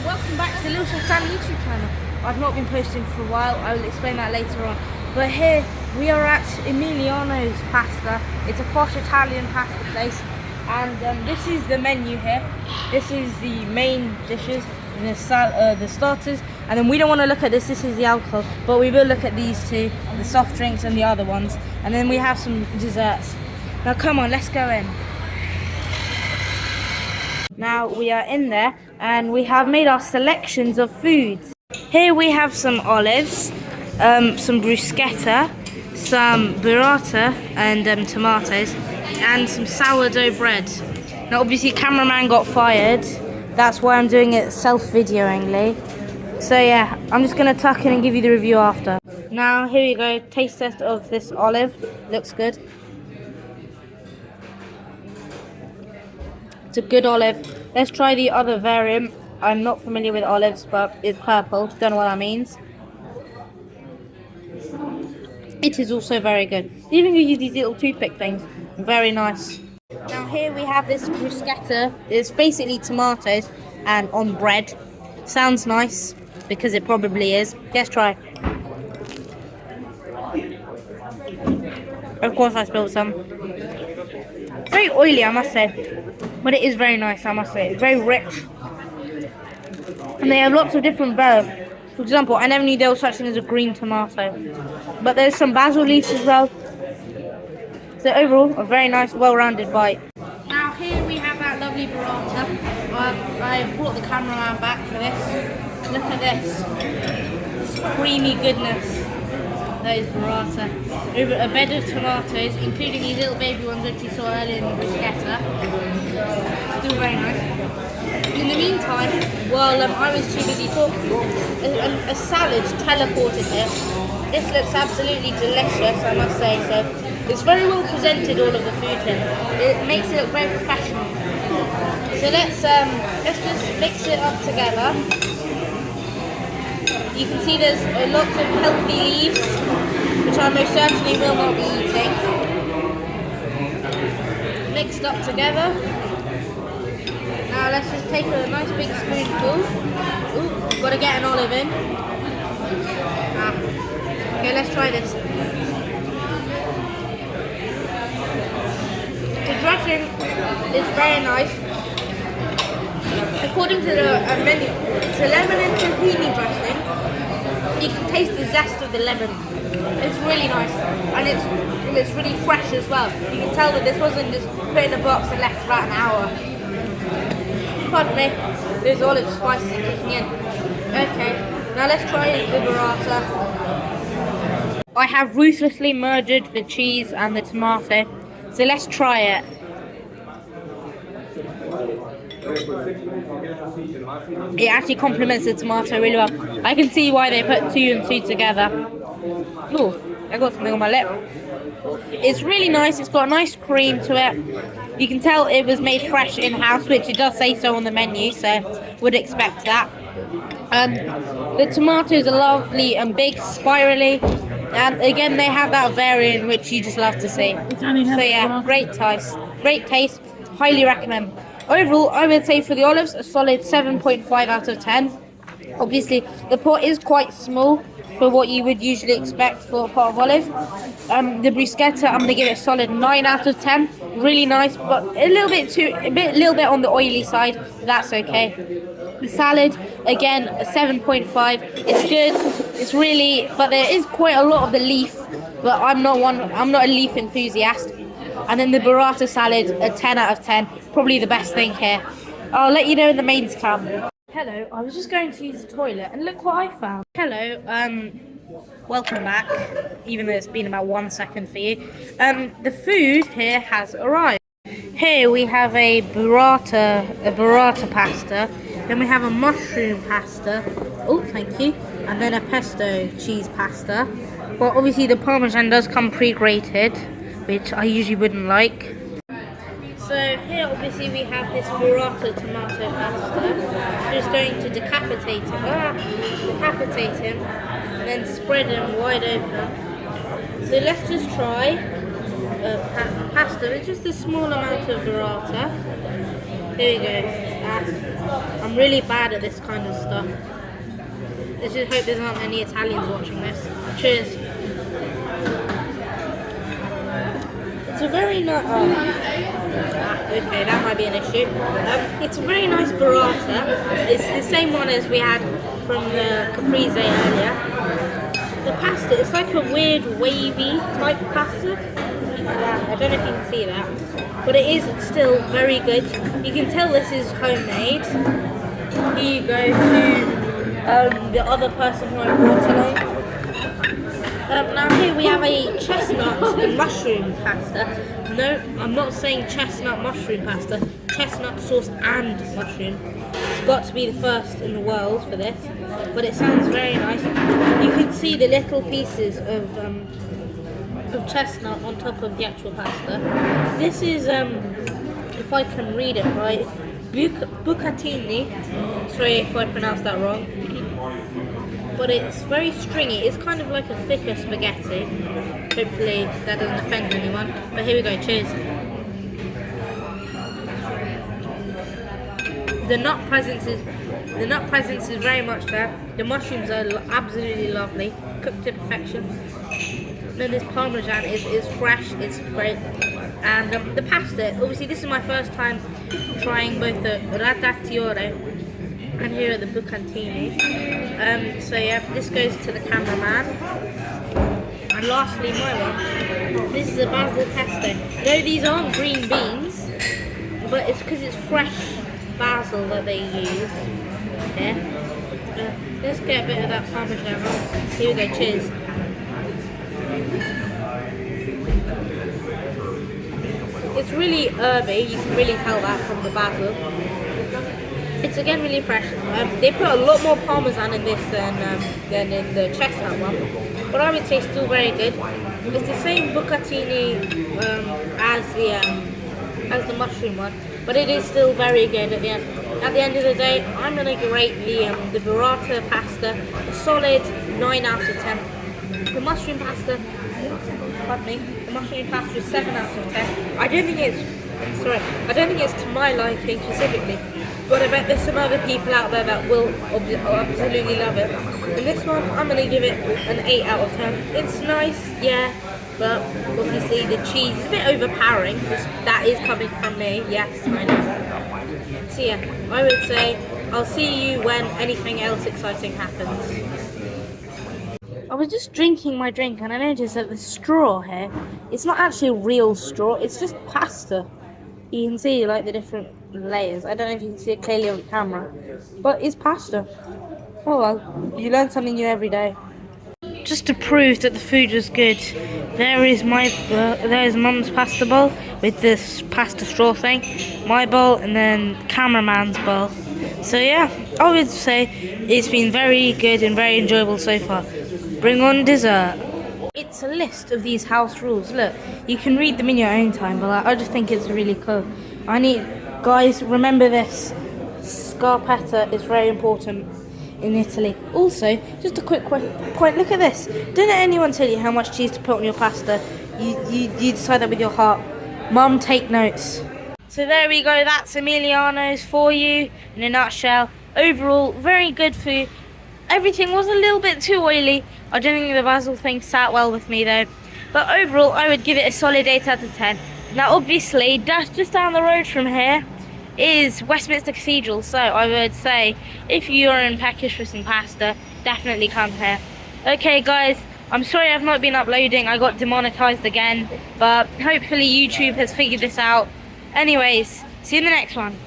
welcome back to the Little Chef Channel YouTube channel. I've not been posting for a while, I will explain that later on. But here, we are at Emiliano's Pasta. It's a posh Italian pasta place. And this is the menu here. This is the main dishes, and the starters. And then we don't want to look at this is the alcohol. But we will look at these two, the soft drinks and the other ones. And then we have some desserts. Now come on, let's go in. Now we are in there and we have made our selections of foods. Here we have some olives, some bruschetta, some burrata and tomatoes, and some sourdough bread. Now obviously cameraman got fired, that's why I'm doing it self-videoingly. So yeah, I'm just going to tuck in and give you the review after. Now here we go, taste test of this olive, looks good. It's a good olive. Let's try the other variant. I'm not familiar with olives, but it's purple. Don't know what that means. It is also very good. Even you use these little toothpick things. Very nice. Now here we have this bruschetta. It's basically tomatoes and on bread. Sounds nice because it probably is. Let's try. Of course I spilled some. Very oily, I must say. But it is very nice, I must say. It's very rich. And they have lots of different variants. For example, I never knew there was such thing as a green tomato. But there's some basil leaves as well. So overall, a very nice, well-rounded bite. Now here we have that lovely burrata. I brought the cameraman back for this. Look at this. This creamy goodness. That is burrata. Over a bed of tomatoes, including these little baby ones that you saw earlier in the bruschetta. Still very nice. In the meantime, while I was too busy talking, a salad teleported here. This looks absolutely delicious, I must say. So it's very well presented, all of the food here. It makes it look very professional. So let's just mix it up together. You can see there's lots of healthy leaves, which I most certainly will not be eating. Mixed up together. Now let's just take a nice big spoonful. Ooh, gotta get an olive in. Okay, let's try this. The dressing is very nice. According to the menu, it's a lemon and tahini dressing. You can taste the zest of the lemon. It's really nice, and it's really fresh as well. You can tell that this wasn't just put in a box and left for about an hour. Pardon me, there's olive spices kicking in. Okay, now let's try the burrata. I have ruthlessly merged the cheese and the tomato, so let's try it. It actually complements the tomato really well. I can see why they put 2 and 2 together. Oh, I got something on my lip. It's really nice. It's got a nice cream to it. You can tell it was made fresh in-house, which it does say so on the menu, so would expect that. The tomatoes are lovely and big, spirally. And again, they have that variant which you just love to see. So yeah, great taste. Great taste. Highly recommend. Overall, I would say for the olives, a solid 7.5 out of 10. Obviously, the pot is quite small for what you would usually expect for a pot of olive. The bruschetta, I'm going to give it a solid 9 out of 10. Really nice, but a little bit on the oily side. That's okay. The salad, again, a 7.5. It's good. It's really, but there is quite a lot of the leaf. But I'm not a leaf enthusiast. And then the burrata salad, a 10 out of 10. Probably the best thing here. I'll let you know when the mains come. Hello, I was just going to use the toilet and look what I found. Hello, welcome back, even though it's been about 1 second for you. The food here has arrived. Here we have a burrata pasta. Then we have a mushroom pasta. Oh, thank you. And then a pesto cheese pasta. Well, obviously the parmesan does come pre-grated, which I usually wouldn't like. So here obviously we have this burrata tomato pasta. Just going to decapitate him, and then spread him wide open. So let's just try pasta with just a small amount of burrata. Here we go. I'm really bad at this kind of stuff. Let's just hope there's not any Italians watching this. Cheers. It's a very nice. Okay, that might be an issue. It's a very nice burrata. It's the same one as we had from the caprese earlier. The pasta, it's like a weird wavy type pasta. I don't know if you can see that, but it is still very good. You can tell this is homemade. Here you go to the other person who I brought along. Now here we have a chestnut and mushroom pasta. No, I'm not saying chestnut mushroom pasta. Chestnut sauce and mushroom. It's got to be the first in the world for this, but it sounds very nice. You can see the little pieces of chestnut on top of the actual pasta. This is, if I can read it right, bucatini. Sorry if I pronounced that wrong. But it's very stringy. It's kind of like a thicker spaghetti. Hopefully that doesn't offend anyone. But here we go, cheers. The nut presence is very much there. The mushrooms are absolutely lovely, cooked to perfection. Then this parmesan is fresh, it's great. And the pasta, obviously this is my first time trying both the ratatouille and here are the bucatini. So yeah, this goes to the cameraman. And lastly, my one. This is a basil pesto. No, these aren't green beans, but it's because it's fresh basil that they use. Yeah. Let's get a bit of that parmesan on. Here we go, cheers. It's really herby, you can really tell that from the basil. It's again really fresh. They put a lot more parmesan in this than in the chestnut one, but I would say still very good. It's the same bucatini as the mushroom one, but it is still very good at the end. At the end of the day, I'm gonna rate the burrata pasta a solid 9 out of 10. The mushroom pasta, pardon me, the mushroom pasta is 7 out of 10. I don't think it's to my liking specifically. But I bet there's some other people out there that will absolutely love it. And this one, I'm going to give it an 8 out of 10. It's nice, yeah, but obviously the cheese is a bit overpowering. That is coming from me, yes, I know. So yeah, I would say I'll see you when anything else exciting happens. I was just drinking my drink and I noticed that the straw here, it's not actually a real straw, it's just pasta. You can see like the different layers. I don't know if you can see it clearly on camera, but it's pasta. Oh well, you learn something new every day. Just to prove that the food was good, there's Mum's pasta bowl with this pasta straw thing, my bowl, and then cameraman's bowl. So yeah, I would say it's been very good and very enjoyable so far. Bring on dessert. It's a list of these house rules. Look, you can read them in your own time, but I just think it's really cool. Guys, remember this. Scarpetta is very important in Italy. Also, just a quick point, look at this. Don't let anyone tell you how much cheese to put on your pasta. You decide that with your heart. Mum, take notes. So there we go, that's Emiliano's for you in a nutshell. Overall, very good food. Everything was a little bit too oily. I don't think the basil thing sat well with me though. But overall, I would give it a solid 8 out of 10. Now obviously, just down the road from here is Westminster Cathedral. So I would say, if you're in Peckish for some pasta, definitely come here. Okay guys, I'm sorry I've not been uploading. I got demonetized again. But hopefully YouTube has figured this out. Anyways, see you in the next one.